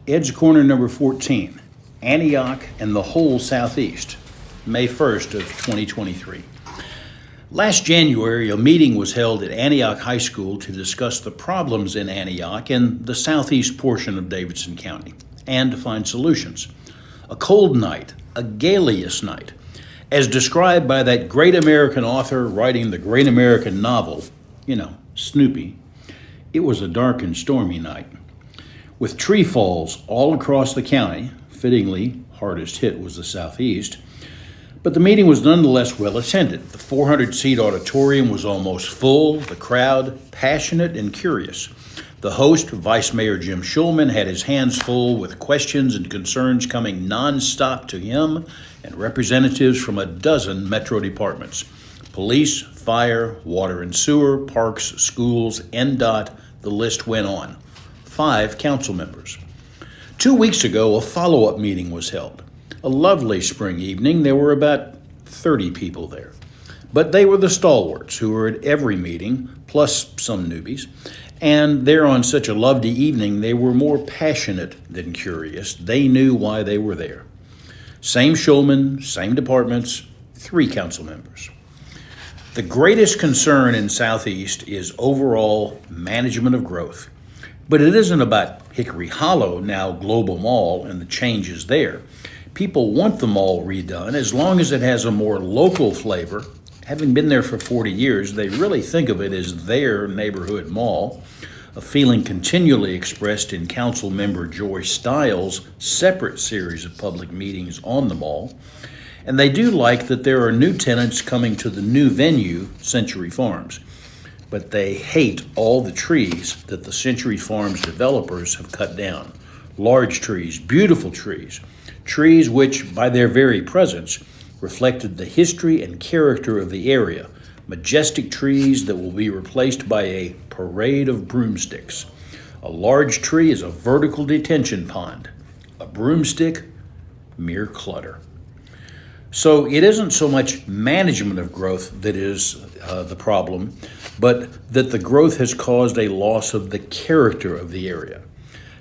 Ed's Corner number 14, Antioch and the whole Southeast, May 1st of 2023. Last January, a meeting was held at Antioch High School to discuss the problems in Antioch and the southeast portion of Davidson County and to find solutions. A cold night, a galious night, as described by that great American author writing the great American novel, Snoopy. It was a dark and stormy night, with tree falls all across the county. Fittingly, hardest hit was the southeast, but the meeting was nonetheless well attended. The 400-seat auditorium was almost full, the crowd passionate and curious. The host, Vice Mayor Jim Schulman, had his hands full with questions and concerns coming nonstop to him and representatives from a dozen metro departments: police, fire, water and sewer, parks, schools, NDOT, the list went on. 5 council members. 2 weeks ago, a follow-up meeting was held. A lovely spring evening. There were about 30 people there. But they were the stalwarts who were at every meeting, plus some newbies. And there on such a lovely evening, they were more passionate than curious. They knew why they were there. Same Schulman, same departments, 3 council members. The greatest concern in Southeast is overall management of growth. But it isn't about Hickory Hollow, now Global Mall, and the changes there. People want the mall redone as long as it has a more local flavor. Having been there for 40 years, they really think of it as their neighborhood mall, a feeling continually expressed in Council Member Joy Stiles' separate series of public meetings on the mall. And they do like that there are new tenants coming to the new venue, Century Farms. But they hate all the trees that the Century Farms developers have cut down. Large trees, beautiful trees, trees which, by their very presence, reflected the history and character of the area. Majestic trees that will be replaced by a parade of broomsticks. A large tree is a vertical detention pond. A broomstick, mere clutter. So it isn't so much management of growth that is the problem, but that the growth has caused a loss of the character of the area.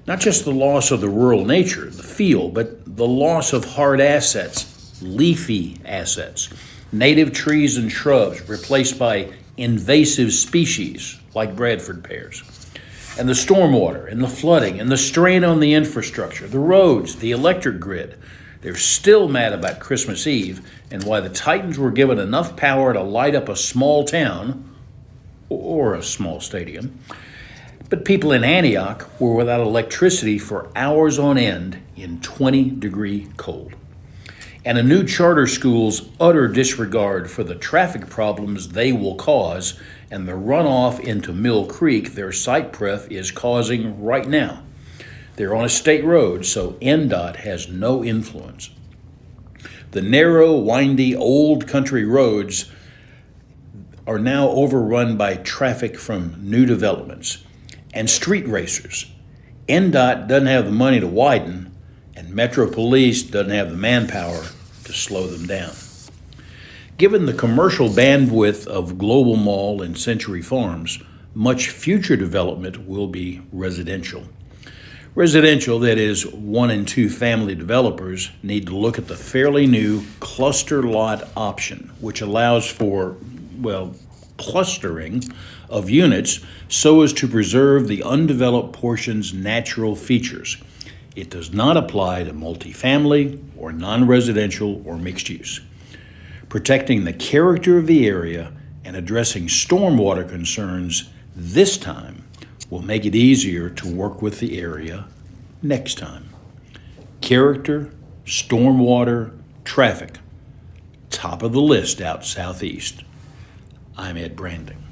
Not just the loss of the rural nature, the feel, but the loss of hard assets, leafy assets, native trees and shrubs replaced by invasive species like Bradford pears. And the stormwater and the flooding and the strain on the infrastructure, the roads, the electric grid. They're still mad about Christmas Eve and why the Titans were given enough power to light up a small town or a small stadium. But people in Antioch were without electricity for hours on end in 20-degree cold. And a new charter school's utter disregard for the traffic problems they will cause and the runoff into Mill Creek their site pref is causing right now. They're on a state road, so NDOT has no influence. The narrow, windy, old country roads are now overrun by traffic from new developments and street racers. NDOT doesn't have the money to widen, and Metro Police doesn't have the manpower to slow them down. Given the commercial bandwidth of Global Mall and Century Farms, much future development will be residential. Residential, that is, 1 and 2 family developers, need to look at the fairly new cluster lot option, which allows for, clustering of units so as to preserve the undeveloped portion's natural features. It does not apply to multifamily or non-residential or mixed use. Protecting the character of the area and addressing stormwater concerns this time will make it easier to work with the area next time. Character, stormwater, traffic, top of the list out southeast. I'm Ed Branding.